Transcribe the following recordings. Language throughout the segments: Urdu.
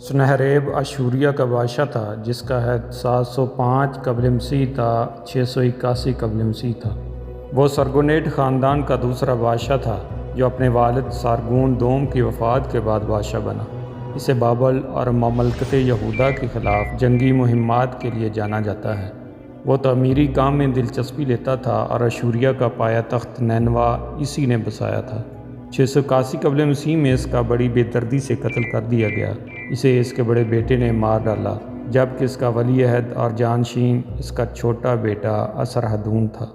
سنہریب اشوریہ کا بادشاہ تھا جس کا عہد 705 قبل مسیح تا 681 قبل مسیح تھا۔ وہ سرگونیٹ خاندان کا دوسرا بادشاہ تھا جو اپنے والد سارگون دوم کی وفات کے بعد بادشاہ بنا۔ اسے بابل اور مملکت یہودا کے خلاف جنگی مہمات کے لیے جانا جاتا ہے۔ وہ تعمیری کام میں دلچسپی لیتا تھا اور اشوریہ کا پایا تخت نینوا اسی نے بسایا تھا۔ 681 قبل مسیح میں اس کا بڑی بے دردی سے قتل کر دیا گیا۔ اسے اس کے بڑے بیٹے نے مار ڈالا جبکہ اس کا ولی عہد اور جانشین اس کا چھوٹا بیٹا اسرحدون تھا۔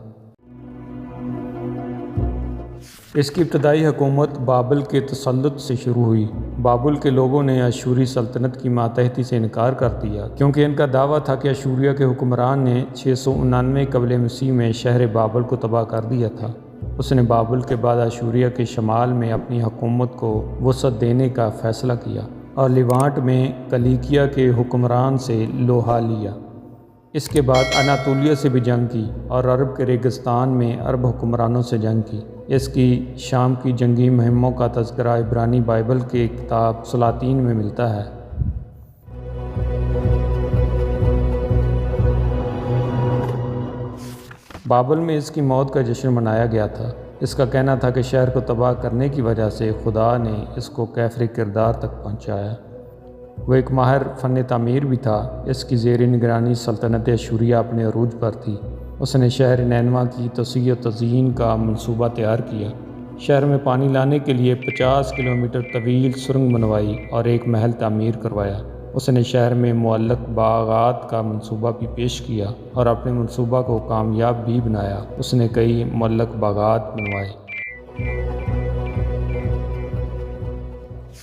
اس کی ابتدائی حکومت بابل کے تسلط سے شروع ہوئی۔ بابل کے لوگوں نے اشوری سلطنت کی ماتحتی سے انکار کر دیا کیونکہ ان کا دعویٰ تھا کہ اشوریہ کے حکمران نے 699 قبل مسیح میں شہر بابل کو تباہ کر دیا تھا۔ اس نے بابل کے بعد اشوریہ کے شمال میں اپنی حکومت کو وسعت دینے کا فیصلہ کیا اور لیوانٹ میں کلیکیا کے حکمران سے لوہا لیا۔ اس کے بعد اناطولیہ سے بھی جنگ کی اور عرب کے ریگستان میں عرب حکمرانوں سے جنگ کی۔ اس کی شام کی جنگی مہموں کا تذکرہ عبرانی بائبل کے کتاب سلاطین میں ملتا ہے۔ بابل میں اس کی موت کا جشن منایا گیا تھا۔ اس کا کہنا تھا کہ شہر کو تباہ کرنے کی وجہ سے خدا نے اس کو کیفر کردار تک پہنچایا۔ وہ ایک ماہر فن تعمیر بھی تھا۔ اس کی زیر نگرانی سلطنت اشوریہ اپنے عروج پر تھی۔ اس نے شہر نینوا کی توسیع و تزئین کا منصوبہ تیار کیا۔ شہر میں پانی لانے کے لیے 50 کلومیٹر طویل سرنگ بنوائی اور ایک محل تعمیر کروایا۔ اس نے شہر میں معلق باغات کا منصوبہ بھی پیش کیا اور اپنے منصوبہ کو کامیاب بھی بنایا۔ اس نے کئی معلق باغات بنوائے۔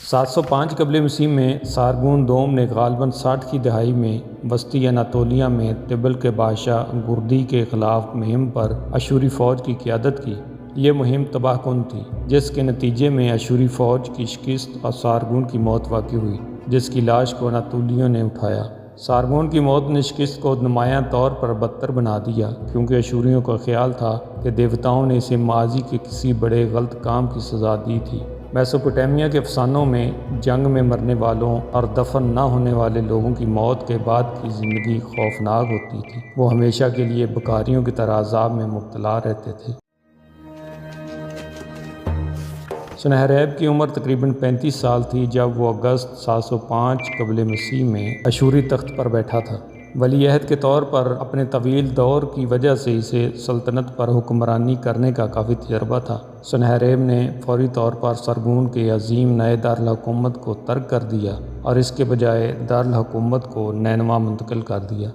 705 قبل مسیح میں سارگون دوم نے غالباً 60 کی دہائی میں وسطی اناطولیہ میں تبل کے بادشاہ گردی کے خلاف مہم پر اشوری فوج کی قیادت کی۔ یہ مہم تباہ کن تھی جس کے نتیجے میں اشوری فوج کی شکست اور سارگون کی موت واقع ہوئی جس کی لاش کو اناطولیوں نے اٹھایا۔ سارگون کی موت نے شکست کو نمایاں طور پر بدتر بنا دیا کیونکہ اشوریوں کا خیال تھا کہ دیوتاؤں نے اسے ماضی کے کسی بڑے غلط کام کی سزا دی تھی۔ میسوپوٹیمیا کے افسانوں میں جنگ میں مرنے والوں اور دفن نہ ہونے والے لوگوں کی موت کے بعد کی زندگی خوفناک ہوتی تھی۔ وہ ہمیشہ کے لیے بکاریوں کی طرح عذاب میں مبتلا رہتے تھے۔ سنہریب کی عمر تقریباً 35 سال تھی جب وہ اگست 705 قبل مسیح میں اشوری تخت پر بیٹھا تھا۔ ولی عہد کے طور پر اپنے طویل دور کی وجہ سے اسے سلطنت پر حکمرانی کرنے کا کافی تجربہ تھا۔ سنہریب نے فوری طور پر سارگون کے عظیم نئے دارالحکومت کو ترک کر دیا اور اس کے بجائے دارالحکومت کو نینوا منتقل کر دیا۔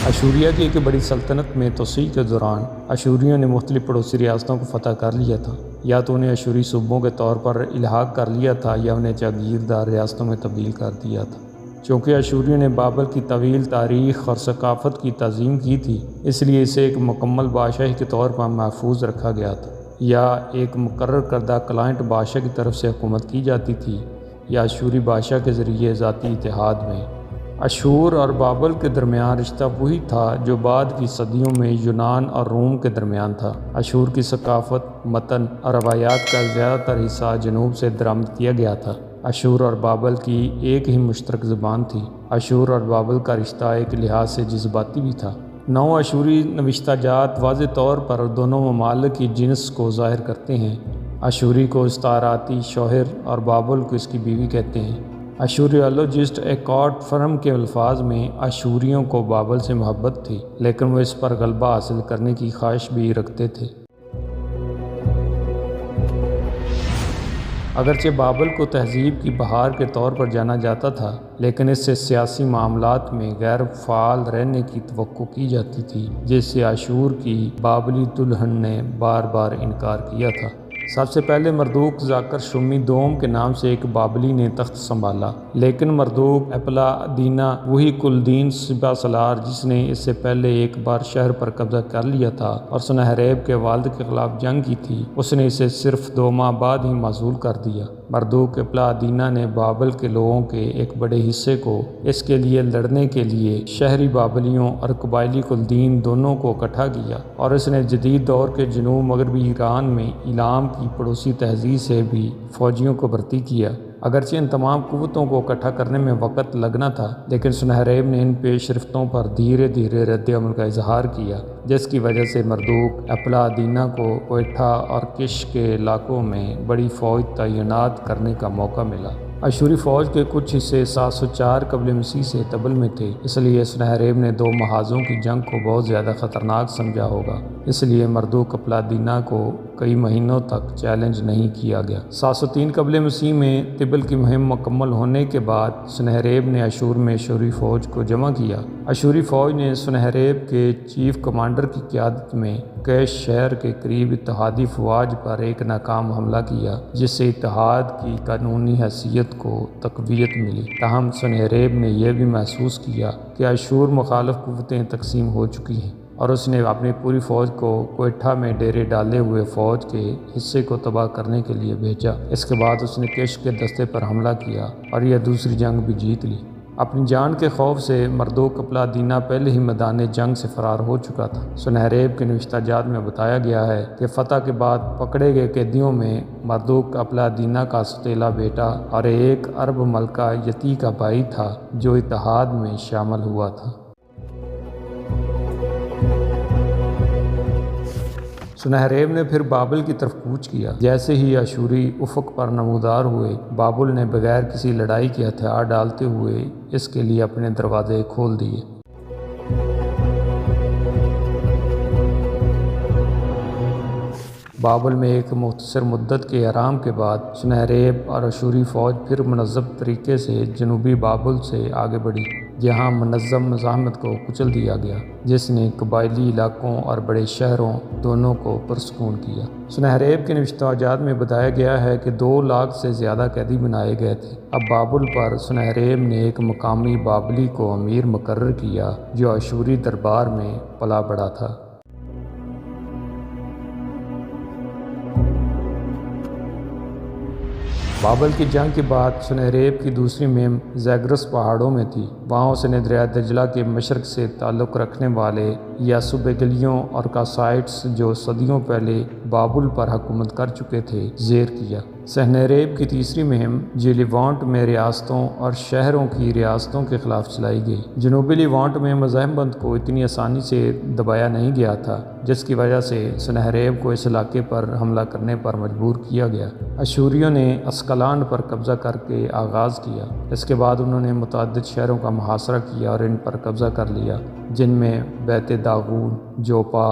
اشوریہ کی ایک بڑی سلطنت میں توسیع کے دوران اشوریوں نے مختلف پڑوسی ریاستوں کو فتح کر لیا تھا۔ یا تو انہیں اشوری صوبوں کے طور پر الحاق کر لیا تھا یا انہیں جاگیردار ریاستوں میں تبدیل کر دیا تھا۔ چونکہ اشوریوں نے بابل کی طویل تاریخ اور ثقافت کی تعظیم کی تھی اس لیے اسے ایک مکمل بادشاہی کے طور پر محفوظ رکھا گیا تھا۔ یا ایک مقرر کردہ کلائنٹ بادشاہ کی طرف سے حکومت کی جاتی تھی یا اشوری بادشاہ کے ذریعے ذاتی اتحاد میں۔ اشور اور بابل کے درمیان رشتہ وہی تھا جو بعد کی صدیوں میں یونان اور روم کے درمیان تھا۔ اشور کی ثقافت، متن اور روایات کا زیادہ تر حصہ جنوب سے درآمد کیا گیا تھا۔ اشور اور بابل کی ایک ہی مشترک زبان تھی۔ اشور اور بابل کا رشتہ ایک لحاظ سے جذباتی بھی تھا۔ 9 اشوری نوشتہ جات واضح طور پر دونوں ممالک کی جنس کو ظاہر کرتے ہیں۔ اشوری کو استعاراتی شوہر اور بابل کو اس کی بیوی کہتے ہیں۔ اشوریالوجسٹ ایکارٹ فرم کے الفاظ میں اشوریوں کو بابل سے محبت تھی لیکن وہ اس پر غلبہ حاصل کرنے کی خواہش بھی رکھتے تھے۔ اگرچہ بابل کو تہذیب کی بہار کے طور پر جانا جاتا تھا لیکن اس سے سیاسی معاملات میں غیر فعال رہنے کی توقع کی جاتی تھی جس سے اشور کی بابلی دلہن نے بار بار انکار کیا تھا۔ سب سے پہلے مردوک ذاکر شمی دوم کے نام سے ایک بابلی نے تخت سنبھالا لیکن مردوک اپلا دینا وہی کلدین سپہ سالار جس نے اس سے پہلے ایک بار شہر پر قبضہ کر لیا تھا اور سنہریب کے والد کے خلاف جنگ کی تھی، اس نے اسے صرف 2 ماہ بعد ہی معزول کر دیا۔ مردوک ابلا ادینہ نے بابل کے لوگوں کے ایک بڑے حصے کو اس کے لیے لڑنے کے لیے شہری بابلیوں اور قبائلی کلدین دونوں کو اکٹھا کیا، اور اس نے جدید دور کے جنوب مغربی ایران میں ایلام کی پڑوسی تہذیب سے بھی فوجیوں کو بھرتی کیا۔ اگرچہ ان تمام قوتوں کو اکٹھا کرنے میں وقت لگنا تھا، لیکن سنہریب نے ان پیش رفتوں پر دھیرے دھیرے رد عمل کا اظہار کیا، جس کی وجہ سے مردوک اپلا ادینہ کو کوئٹہ اور کش کے علاقوں میں بڑی فوج تعینات کرنے کا موقع ملا۔ اشوری فوج کے کچھ حصے 704 قبل مسیح سے طبل میں تھے، اس لیے سنہریب نے دو محاذوں کی جنگ کو بہت زیادہ خطرناک سمجھا ہوگا، اس لیے مردوک اپلا ادینہ کو کئی مہینوں تک چیلنج نہیں کیا گیا۔ 703 قبل مسیح میں طبل کی مہم مکمل ہونے کے بعد سنہریب نے اشور میں اشوری فوج کو جمع کیا۔ اشوری فوج نے سنہریب کے چیف کمانڈر کی قیادت میں کیش شہر کے قریب اتحادی فوج پر ایک ناکام حملہ کیا، جس سے اتحاد کی قانونی حیثیت کو تقویت ملی۔ تاہم سنہریب نے یہ بھی محسوس کیا کہ اشور مخالف قوتیں تقسیم ہو چکی ہیں، اور اس نے اپنی پوری فوج کو کوئٹہ میں ڈیرے ڈالے ہوئے فوج کے حصے کو تباہ کرنے کے لیے بھیجا۔ اس کے بعد اس نے کش کے دستے پر حملہ کیا اور یہ دوسری جنگ بھی جیت لی۔ اپنی جان کے خوف سے مردوک اپلا ادینہ پہلے ہی میدان جنگ سے فرار ہو چکا تھا۔ سنہریب کے نوشتہ جات میں بتایا گیا ہے کہ فتح کے بعد پکڑے گئے قیدیوں میں مردوک اپلا ادینہ کا سوتیلا بیٹا اور ایک عرب ملکہ یتی کا بھائی تھا جو اتحاد میں شامل ہوا تھا۔ سنہریب نے پھر بابل کی طرف کوچ کیا۔ جیسے ہی اشوری افق پر نمودار ہوئے، بابل نے بغیر کسی لڑائی کے ہتھیار ڈالتے ہوئے اس کے لیے اپنے دروازے کھول دیے۔ بابل میں ایک مختصر مدت کے آرام کے بعد سنہریب اور اشوری فوج پھر منظم طریقے سے جنوبی بابل سے آگے بڑھی، جہاں منظم مزاحمت کو کچل دیا گیا، جس نے قبائلی علاقوں اور بڑے شہروں دونوں کو پرسکون کیا۔ سنہریب کے نوشتہ جات میں بتایا گیا ہے کہ 2 لاکھ سے زیادہ قیدی بنائے گئے تھے۔ اب بابل پر سنہریب نے ایک مقامی بابلی کو امیر مقرر کیا جو اشوری دربار میں پلا بڑھا تھا۔ بابل کی جنگ کے بعد سنہریب کی دوسری مہم زیگرس پہاڑوں میں تھی۔ وہاں اس نے دریائے دجلہ کے مشرق سے تعلق رکھنے والے یاسوبیگلیوں اور کاسائٹس جو صدیوں پہلے بابل پر حکومت کر چکے تھے زیر کیا۔ سنہریب کی تیسری مہم جو لیوانٹ میں ریاستوں اور شہروں کی ریاستوں کے خلاف چلائی گئی۔ جنوبی لیوانٹ میں مزاحمت کو اتنی آسانی سے دبایا نہیں گیا تھا، جس کی وجہ سے سنہریب کو اس علاقے پر حملہ کرنے پر مجبور کیا گیا۔ اشوریوں نے اسکلان پر قبضہ کر کے آغاز کیا۔ اس کے بعد انہوں نے متعدد شہروں کا محاصرہ کیا اور ان پر قبضہ کر لیا، جن میں بیت داغون، جوپا،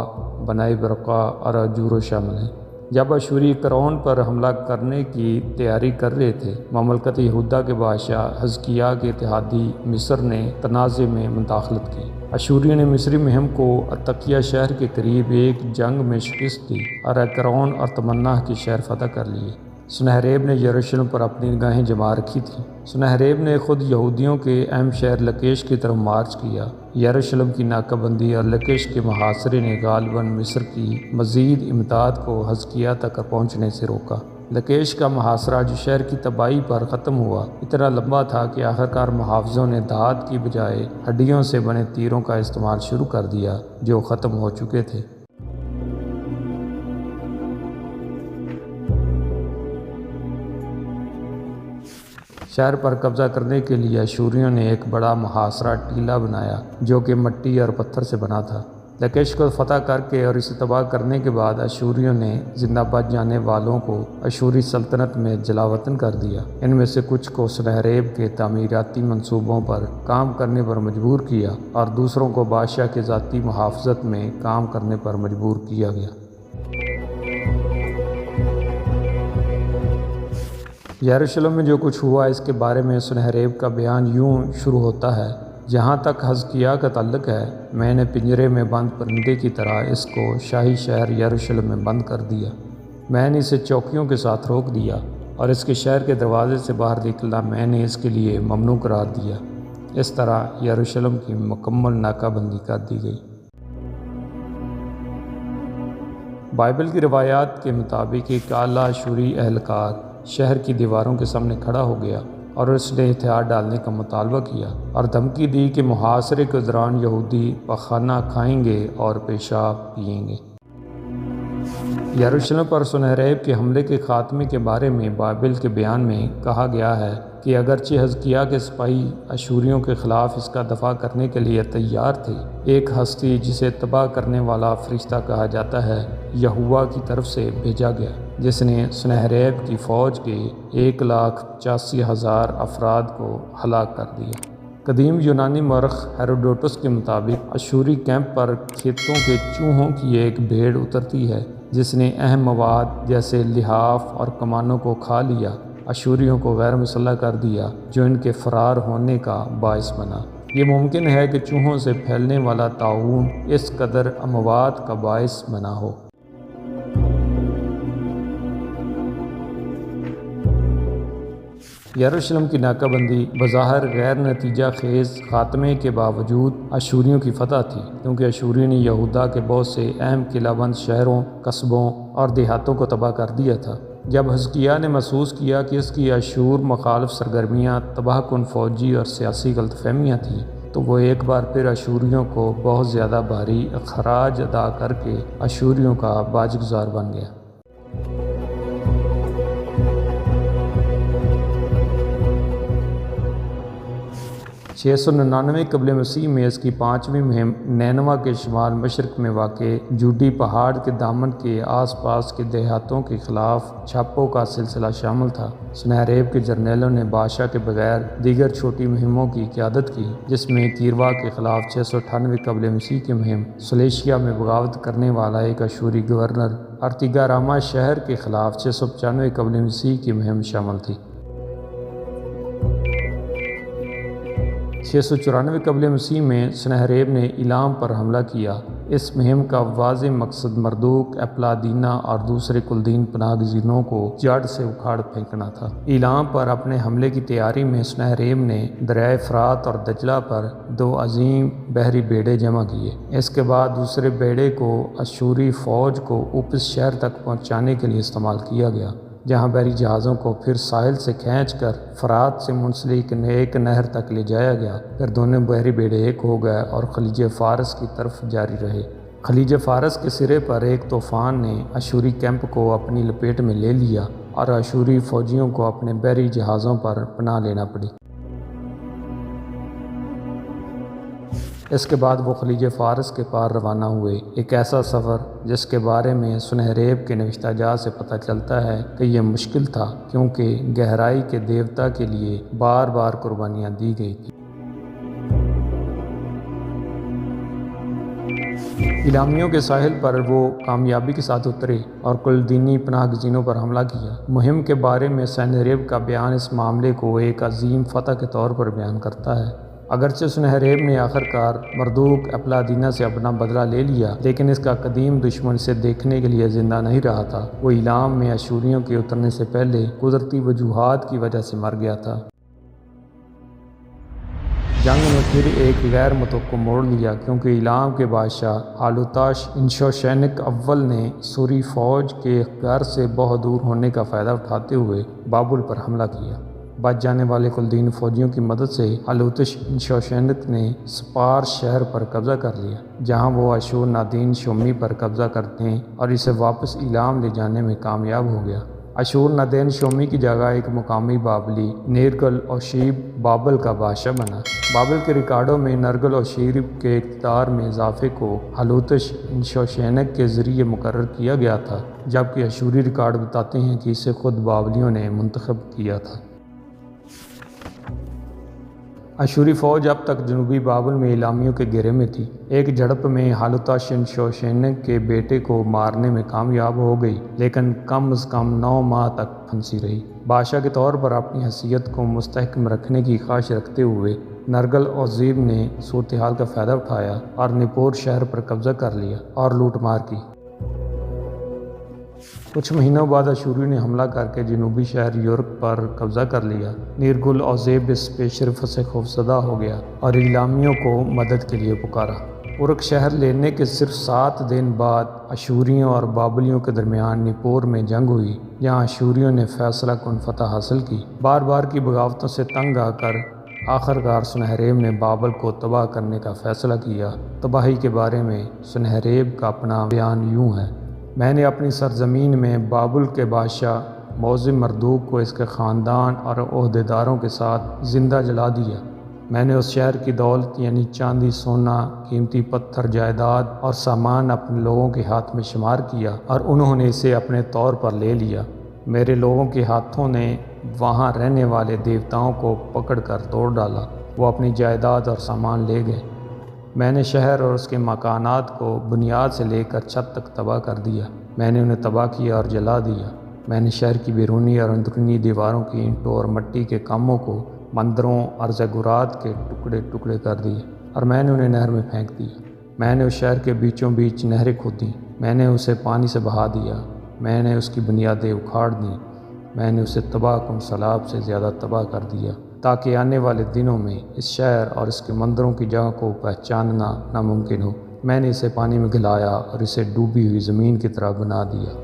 بنائی برقع اور اجورو شامل ہیں۔ جب اشوری کرون پر حملہ کرنے کی تیاری کر رہے تھے، مملکت یہودا کے بادشاہ حزقیاہ کے اتحادی مصر نے تنازع میں مداخلت کی۔ اشوریوں نے مصری مہم کو اتکیہ شہر کے قریب ایک جنگ میں شکست دی اور ایکرون اور تمناہ کے شہر فتح کر لیے۔ سنہریب نے یروشلم پر اپنی نگاہیں جما رکھی تھیں۔ سنہریب نے خود یہودیوں کے اہم شہر لکیش کی طرف مارچ کیا۔ یروشلم کی ناکہ بندی اور لکیش کے محاصرے نے غالباً مصر کی مزید امداد کو حزقیاہ تک پہنچنے سے روکا۔ لکیش کا محاصرہ جو شہر کی تباہی پر ختم ہوا، اتنا لمبا تھا کہ آخرکار محافظوں نے دھات کی بجائے ہڈیوں سے بنے تیروں کا استعمال شروع کر دیا جو ختم ہو چکے تھے۔ شہر پر قبضہ کرنے کے لیے اشوریوں نے ایک بڑا محاصرہ ٹیلہ بنایا جو کہ مٹی اور پتھر سے بنا تھا۔ لکیش کو فتح کر کے اور اسے تباہ کرنے کے بعد اشوریوں نے زندہ بچ جانے والوں کو اشوری سلطنت میں جلاوطن کر دیا۔ ان میں سے کچھ کو سنہریب کے تعمیراتی منصوبوں پر کام کرنے پر مجبور کیا اور دوسروں کو بادشاہ کے ذاتی محافظت میں کام کرنے پر مجبور کیا گیا۔ یروشلم میں جو کچھ ہوا اس کے بارے میں سنہریب کا بیان یوں شروع ہوتا ہے: جہاں تک حزقیاہ کا تعلق ہے، میں نے پنجرے میں بند پرندے کی طرح اس کو شاہی شہر یروشلم میں بند کر دیا۔ میں نے اسے چوکیوں کے ساتھ روک دیا اور اس کے شہر کے دروازے سے باہر نکلنا میں نے اس کے لیے ممنوع قرار دیا۔ اس طرح یروشلم کی مکمل ناکہ بندی کر دی گئی۔ بائبل کی روایات کے مطابق ایک اعلیٰ اشوری اہلکار شہر کی دیواروں کے سامنے کھڑا ہو گیا اور اس نے ہتھیار ڈالنے کا مطالبہ کیا اور دھمکی دی کہ محاصرے کے دوران یہودی پخانہ کھائیں گے اور پیشاب پئیں گے۔ یروشلم پر سنہریب کے حملے کے خاتمے کے بارے میں بائبل کے بیان میں کہا گیا ہے کہ اگرچہ حزقیہ کے سپاہی اشوریوں کے خلاف اس کا دفاع کرنے کے لیے تیار تھے، ایک ہستی جسے تباہ کرنے والا فرشتہ کہا جاتا ہے یہوہ کی طرف سے بھیجا گیا، جس نے سنہریب کی فوج کے 1,85,000 افراد کو ہلاک کر دیا۔ قدیم یونانی مورخ ہیروڈوٹس کے مطابق اشوری کیمپ پر کھیتوں کے چوہوں کی ایک بھیڑ اترتی ہے جس نے اہم مواد جیسے لحاف اور کمانوں کو کھا لیا، اشوریوں کو غیر مسلح کر دیا، جو ان کے فرار ہونے کا باعث بنا۔ یہ ممکن ہے کہ چوہوں سے پھیلنے والا طاعون اس قدر اموات کا باعث بنا ہو۔ یروشلم کی ناکہ بندی بظاہر غیر نتیجہ خیز خاتمے کے باوجود اشوریوں کی فتح تھی، کیونکہ اشوریوں نے یہودا کے بہت سے اہم قلعہ بند شہروں، قصبوں اور دیہاتوں کو تباہ کر دیا تھا۔ جب حزقیہ نے محسوس کیا کہ اس کی اشور مخالف سرگرمیاں تباہ کن فوجی اور سیاسی غلط فہمیاں تھیں، تو وہ ایک بار پھر اشوریوں کو بہت زیادہ بھاری خراج ادا کر کے اشوریوں کا باج گزار بن گیا۔ 699 قبل مسیح میں اس کی 5ویں مہم نینوا کے شمال مشرق میں واقع جوڈی پہاڑ کے دامن کے آس پاس کے دیہاتوں کے خلاف چھاپوں کا سلسلہ شامل تھا۔ سنہریب کے جرنیلوں نے بادشاہ کے بغیر دیگر چھوٹی مہموں کی قیادت کی، جس میں کیروا کے خلاف 698 قبل مسیح کی مہم، سلیشیا میں بغاوت کرنے والا ایک اشوری گورنر ارتیگاراما شہر کے خلاف 695 قبل مسیح کی مہم شامل تھی۔ 694 قبل مسیح میں سنہریب نے ایلام پر حملہ کیا۔ اس مہم کا واضح مقصد مردوک، اپلادینہ اور دوسرے کلدین پناہ گزینوں کو جڑ سے اکھاڑ پھینکنا تھا۔ ایلام پر اپنے حملے کی تیاری میں سنہریب نے دریائے فرات اور دجلہ پر 2 عظیم بحری بیڑے جمع کیے۔ اس کے بعد دوسرے بیڑے کو اشوری فوج کو اوپس شہر تک پہنچانے کے لیے استعمال کیا گیا، جہاں بحری جہازوں کو پھر ساحل سے کھینچ کر فرات سے منسلک ایک نہر تک لے جایا گیا۔ پھر دونوں بحری بیڑے ایک ہو گئے اور خلیج فارس کی طرف جاری رہے۔ خلیج فارس کے سرے پر ایک طوفان نے اشوری کیمپ کو اپنی لپیٹ میں لے لیا اور اشوری فوجیوں کو اپنے بحری جہازوں پر پناہ لینا پڑی۔ اس کے بعد وہ خلیج فارس کے پار روانہ ہوئے، ایک ایسا سفر جس کے بارے میں سنہریب کے نوشتہ جات سے پتہ چلتا ہے کہ یہ مشکل تھا، کیونکہ گہرائی کے دیوتا کے لیے بار بار قربانیاں دی گئی تھیں۔ ایلامیوں کے ساحل پر وہ کامیابی کے ساتھ اترے اور کلدینی پناہ گزینوں پر حملہ کیا۔ مہم کے بارے میں سنہریب کا بیان اس معاملے کو ایک عظیم فتح کے طور پر بیان کرتا ہے۔ اگرچہ سنہریب نے آخرکار مردوک اپلادینہ سے اپنا بدلہ لے لیا، لیکن اس کا قدیم دشمن اسے دیکھنے کے لیے زندہ نہیں رہا تھا۔ وہ ایلام میں اشوریوں کے اترنے سے پہلے قدرتی وجوہات کی وجہ سے مر گیا تھا۔ جنگ نے پھر ایک غیر متوقع موڑ لیا، کیونکہ ایلام کے بادشاہ ہالوتاش انشوشینک اول نے سوری فوج کے اقتدار سے بہت دور ہونے کا فائدہ اٹھاتے ہوئے بابل پر حملہ کیا۔ بچ جانے والے کلدین فوجیوں کی مدد سے ہالوتش انشوشینک نے سپار شہر پر قبضہ کر لیا، جہاں وہ اشور نادین شومی پر قبضہ کرنے اور اسے واپس ایلام لے جانے میں کامیاب ہو گیا۔ اشور نادین شومی کی جگہ ایک مقامی بابلی نیرگل اوشیب بابل کا بادشاہ بنا۔ بابل کے ریکارڈوں میں نرگل اوشیب کے اقتدار میں اضافے کو ہالوتش انشوشینک کے ذریعے مقرر کیا گیا تھا، جبکہ اشوری ریکارڈ بتاتے ہیں کہ اسے خود بابلیوں نے منتخب کیا تھا۔ اشوری فوج اب تک جنوبی بابل میں ایلامیوں کے گھیرے میں تھی۔ ایک جھڑپ میں ہالوتاش انشوشینک کے بیٹے کو مارنے میں کامیاب ہو گئی، لیکن کم از کم 9 ماہ تک پھنسی رہی۔ بادشاہ کے طور پر اپنی حیثیت کو مستحکم رکھنے کی خواہش رکھتے ہوئے نرگل اوزیب نے صورتحال کا فائدہ اٹھایا اور نیپور شہر پر قبضہ کر لیا اور لوٹ مار کی۔ کچھ مہینوں بعد اشوریوں نے حملہ کر کے جنوبی شہر یورک پر قبضہ کر لیا۔ نیرگل اوزیب اس پیشرفت سے خوفزدہ ہو گیا اور ایلامیوں کو مدد کے لیے پکارا۔ ارک شہر لینے کے صرف 7 دن بعد اشوریوں اور بابلیوں کے درمیان نیپور میں جنگ ہوئی، جہاں اشوریوں نے فیصلہ کن فتح حاصل کی۔ بار بار کی بغاوتوں سے تنگ آ کر آخرکار سنہریب نے بابل کو تباہ کرنے کا فیصلہ کیا۔ تباہی کے بارے میں سنہریب کا اپنا بیان یوں ہے: میں نے اپنی سرزمین میں بابل کے بادشاہ موزم مردوک کو اس کے خاندان اور عہدیداروں کے ساتھ زندہ جلا دیا۔ میں نے اس شہر کی دولت یعنی چاندی، سونا، قیمتی پتھر، جائیداد اور سامان اپنے لوگوں کے ہاتھ میں شمار کیا اور انہوں نے اسے اپنے طور پر لے لیا۔ میرے لوگوں کے ہاتھوں نے وہاں رہنے والے دیوتاؤں کو پکڑ کر توڑ ڈالا، وہ اپنی جائیداد اور سامان لے گئے۔ میں نے شہر اور اس کے مکانات کو بنیاد سے لے کر چھت تک تباہ کر دیا۔ میں نے انہیں تباہ کیا اور جلا دیا۔ میں نے شہر کی بیرونی اور اندرونی دیواروں کی اینٹوں اور مٹی کے کاموں کو مندروں اور زیگورات کے ٹکڑے ٹکڑے کر دیے اور میں نے انہیں نہر میں پھینک دیا۔ میں نے اس شہر کے بیچوں بیچ نہریں کھودیں، میں نے اسے پانی سے بہا دیا، میں نے اس کی بنیادیں اکھاڑ دیں، میں نے اسے تباہ کن سیلاب سے زیادہ تباہ کر دیا، تاکہ آنے والے دنوں میں اس شہر اور اس کے مندروں کی جگہ کو پہچاننا ناممکن ہو۔ میں نے اسے پانی میں گلایا اور اسے ڈوبی ہوئی زمین کی طرح بنا دیا۔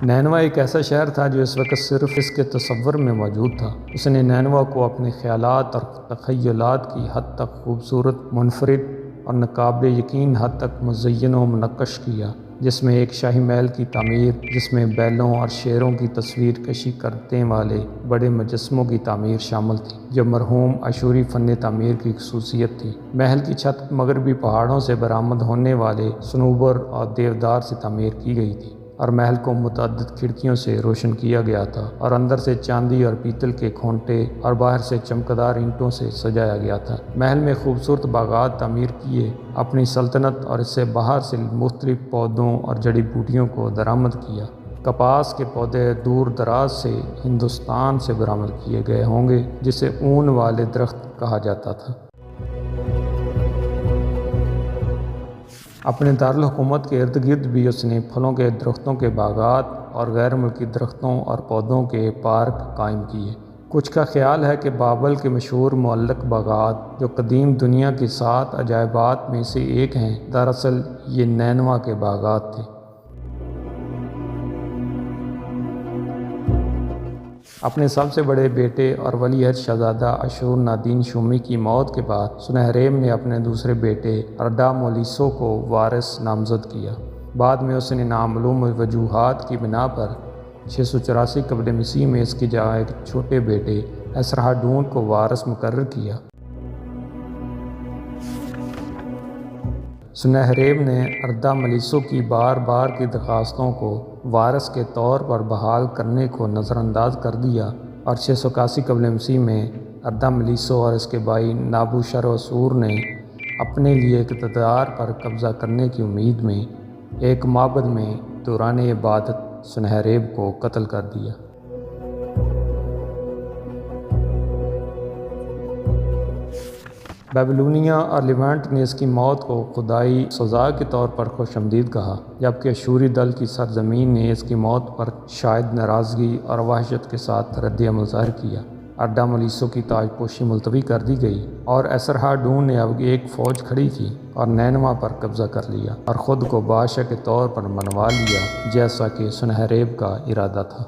نینوا ایک ایسا شہر تھا جو اس وقت صرف اس کے تصور میں موجود تھا۔ اس نے نینوا کو اپنے خیالات اور تخیلات کی حد تک خوبصورت، منفرد اور ناقابل یقین حد تک مزین و منقش کیا، جس میں ایک شاہی محل کی تعمیر، جس میں بیلوں اور شیروں کی تصویر کشی کرنے والے بڑے مجسموں کی تعمیر شامل تھی، جو مرحوم اشوری فن تعمیر کی خصوصیت تھی۔ محل کی چھت مغربی پہاڑوں سے برآمد ہونے والے صنوبر اور دیودار سے تعمیر کی گئی تھی اور محل کو متعدد کھڑکیوں سے روشن کیا گیا تھا اور اندر سے چاندی اور پیتل کے کھونٹے اور باہر سے چمکدار اینٹوں سے سجایا گیا تھا۔ محل میں خوبصورت باغات تعمیر کیے، اپنی سلطنت اور اس سے باہر سے مختلف پودوں اور جڑی بوٹیوں کو درآمد کیا۔ کپاس کے پودے دور دراز سے ہندوستان سے برآمد کیے گئے ہوں گے، جسے اون والے درخت کہا جاتا تھا۔ اپنے دارالحکومت کے ارد گرد بھی اس نے پھلوں کے درختوں کے باغات اور غیر ملکی درختوں اور پودوں کے پارک قائم کیے۔ کچھ کا خیال ہے کہ بابل کے مشہور معلق باغات، جو قدیم دنیا کی 7 عجائبات میں سے ایک ہیں، دراصل یہ نینوا کے باغات تھے۔ اپنے سب سے بڑے بیٹے اور ولی عہد شہزادہ اشور نادین شومی کی موت کے بعد سنہریب نے اپنے دوسرے بیٹے اردا مولیسو کو وارث نامزد کیا۔ بعد میں اس نے نامعلوم وجوہات کی بنا پر 684 قبل مسیح میں اس کی جگہ ایک چھوٹے بیٹے اسرہاڈون کو وارث مقرر کیا۔ سنہریب نے اردا ملیسو کی بار بار کی درخواستوں کو وارث کے طور پر بحال کرنے کو نظر انداز کر دیا اور 681 قبل مسیح میں اردا ملیسو اور اس کے بھائی نابوشراسور نے اپنے لیے اقتدار پر قبضہ کرنے کی امید میں ایک معبد میں دوران عبادت سنہریب کو قتل کر دیا۔ بیبلونیا اور لیونٹ نے اس کی موت کو خدائی سزا کے طور پر خوش آمدید کہا، جبکہ اشوری دل کی سرزمین نے اس کی موت پر شاید ناراضگی اور وحشت کے ساتھ رد عمل ظاہر کیا۔ اردا ملیسو کی تاج پوشی ملتوی کر دی گئی اور اسرہاڈون نے اب ایک فوج کھڑی کی اور نینوا پر قبضہ کر لیا اور خود کو بادشاہ کے طور پر منوا لیا، جیسا کہ سنہریب کا ارادہ تھا۔